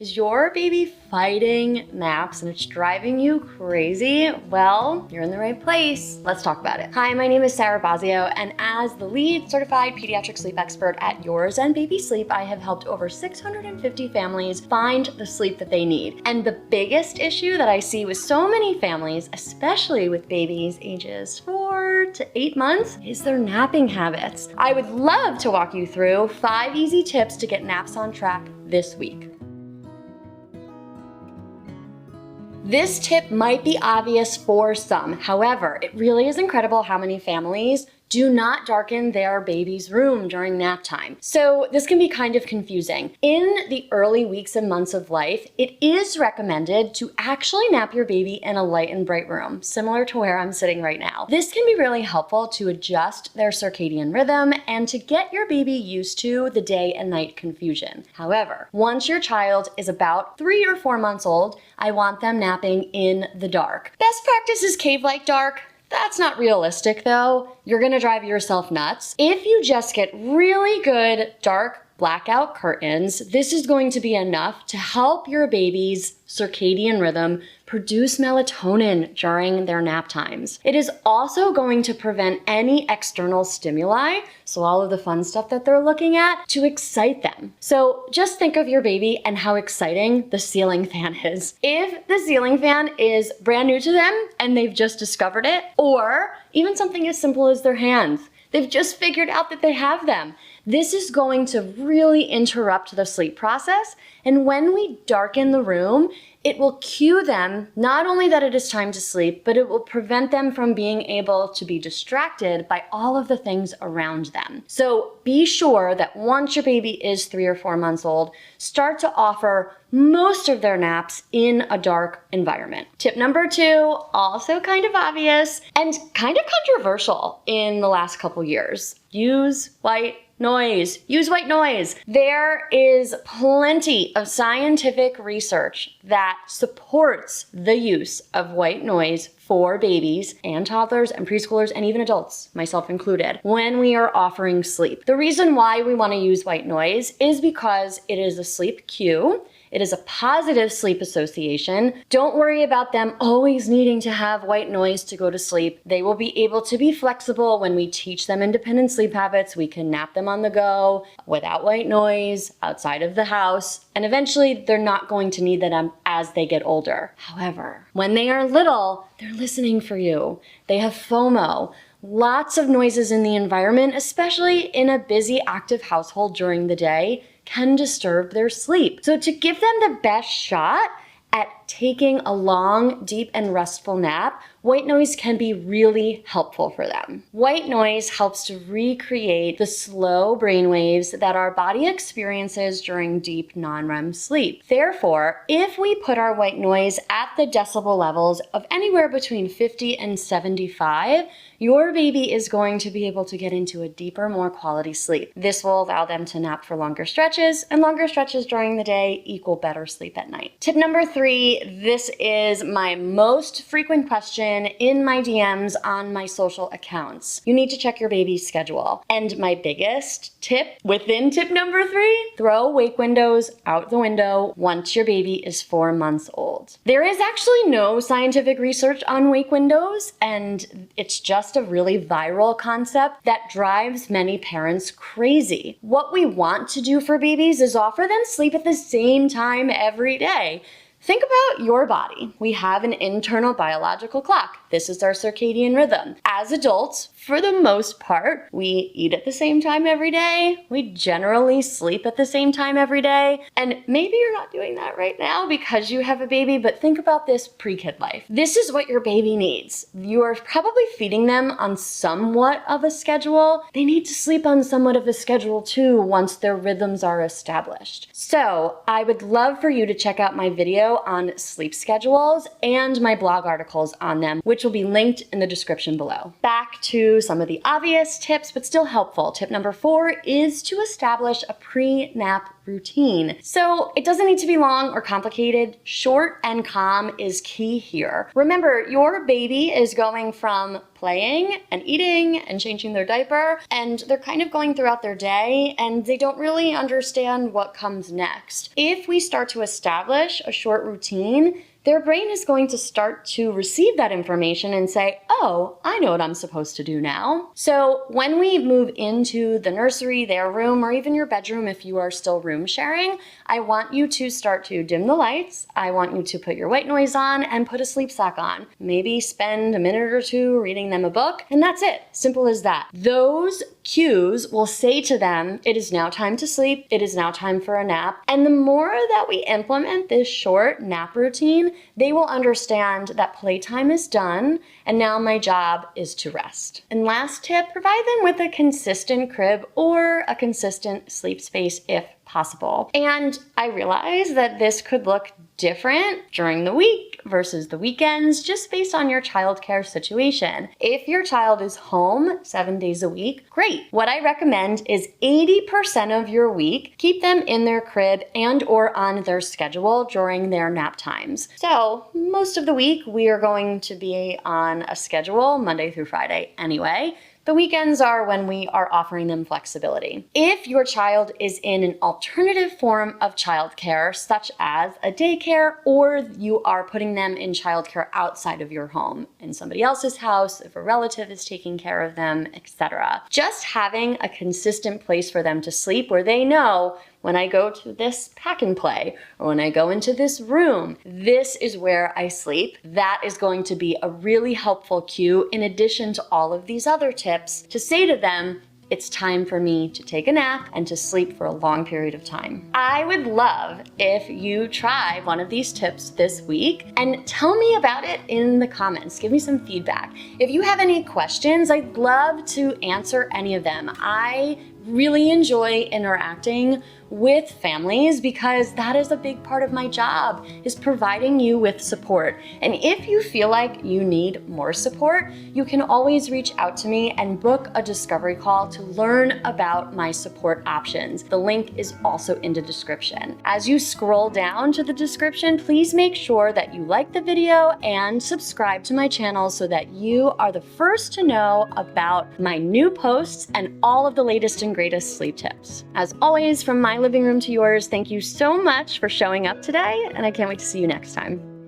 Is your baby fighting naps and it's driving you crazy? Well, you're in the right place. Let's talk about it. Hi, my name is Sarah Bossio, and as the lead certified pediatric sleep expert at Your Zen Baby Sleep, I have helped over 650 families find the sleep that they need. And the biggest issue that I see with so many families, especially with babies ages 4 to 8 months, is their napping habits. I would love to walk you through 5 easy tips to get naps on track this week. This tip might be obvious for some. However, it really is incredible how many families do not darken their baby's room during nap time. So this can be kind of confusing. In the early weeks and months of life, it is recommended to actually nap your baby in a light and bright room, similar to where I'm sitting right now. This can be really helpful to adjust their circadian rhythm and to get your baby used to the day and night confusion. However, once your child is about 3 or 4 months old, I want them napping in the dark. Best practice is cave-like dark. That's not realistic though. You're gonna drive yourself nuts. If you just get really good dark blackout curtains, this is going to be enough to help your baby's circadian rhythm produce melatonin during their nap times. It is also going to prevent any external stimuli, so all of the fun stuff that they're looking at, to excite them. So just think of your baby and how exciting the ceiling fan is. If the ceiling fan is brand new to them and they've just discovered it, or even something as simple as their hands, they've just figured out that they have them. This is going to really interrupt the sleep process, and when we darken the room, it will cue them not only that it is time to sleep, but it will prevent them from being able to be distracted by all of the things around them. So be sure that once your baby is 3 or 4 months old, start to offer most of their naps in a dark environment. Tip number 2, also kind of obvious and kind of controversial in the last couple years. Use white noise. Use white noise. There is plenty of scientific research that supports the use of white noise for babies and toddlers and preschoolers and even adults, myself included, when we are offering sleep. The reason why we want to use white noise is because it is a sleep cue. It is a positive sleep association. Don't worry about them always needing to have white noise to go to sleep. They will be able to be flexible when we teach them independent sleep habits. We can nap them on the go without white noise, outside of the house, and eventually they're not going to need them as they get older. However, when they are little, they're listening for you. They have FOMO. Lots of noises in the environment, especially in a busy, active household during the day, can disturb their sleep. So to give them the best shot at taking a long, deep, and restful nap, white noise can be really helpful for them. White noise helps to recreate the slow brainwaves that our body experiences during deep non-REM sleep. Therefore, if we put our white noise at the decibel levels of anywhere between 50 and 75, your baby is going to be able to get into a deeper, more quality sleep. This will allow them to nap for longer stretches, and longer stretches during the day equal better sleep at night. Tip number 3, this is my most frequent question in my DMs on my social accounts. You need to check your baby's schedule. And my biggest tip within tip number 3, throw wake windows out the window once your baby is 4 months old. There is actually no scientific research on wake windows, and it's just a really viral concept that drives many parents crazy. What we want to do for babies is offer them sleep at the same time every day. Think about your body. We have an internal biological clock. This is our circadian rhythm. As adults, for the most part, we eat at the same time every day. We generally sleep at the same time every day. And maybe you're not doing that right now because you have a baby, but think about this pre-kid life. This is what your baby needs. You are probably feeding them on somewhat of a schedule. They need to sleep on somewhat of a schedule too once their rhythms are established. So I would love for you to check out my video on sleep schedules and my blog articles on them, which will be linked in the description below. Back to some of the obvious tips, but still helpful. Tip number 4 is to establish a pre-nap routine. So it doesn't need to be long or complicated. Short and calm is key here. Remember, your baby is going from playing and eating and changing their diaper, and they're kind of going throughout their day and they don't really understand what comes next. If we start to establish a short routine, their brain is going to start to receive that information and say, oh, I know what I'm supposed to do now. So when we move into the nursery, their room, or even your bedroom if you are still room sharing, I want you to start to dim the lights. I want you to put your white noise on and put a sleep sack on. Maybe spend a minute or two reading them a book, and that's it. Simple as that. Those cues will say to them, it is now time to sleep, it is now time for a nap. And the more that we implement this short nap routine, they will understand that playtime is done and now my job is to rest. And last tip, provide them with a consistent crib or a consistent sleep space if possible. And I realize that this could look different during the week versus the weekends, just based on your childcare situation. If your child is home 7 days a week, great. What I recommend is 80% of your week, keep them in their crib and or on their schedule during their nap times. So most of the week, we are going to be on a schedule Monday through Friday anyway. The weekends are when we are offering them flexibility. If your child is in an alternative form of childcare, such as a daycare, or you are putting them in childcare outside of your home, in somebody else's house, if a relative is taking care of them, etc. Just having a consistent place for them to sleep where they know, when I go to this pack and play, or when I go into this room, this is where I sleep. That is going to be a really helpful cue, in addition to all of these other tips, to say to them, it's time for me to take a nap and to sleep for a long period of time. I would love if you try one of these tips this week and tell me about it in the comments. Give me some feedback. If you have any questions, I'd love to answer any of them. I really enjoy interacting with families because that is a big part of my job, is providing you with support. And if you feel like you need more support, you can always reach out to me and book a discovery call to learn about my support options. The link is also in the description. As you scroll down to the description, please make sure that you like the video and subscribe to my channel so that you are the first to know about my new posts and all of the latest and greatest sleep tips. As always, from my living room to yours, thank you so much for showing up today, and I can't wait to see you next time.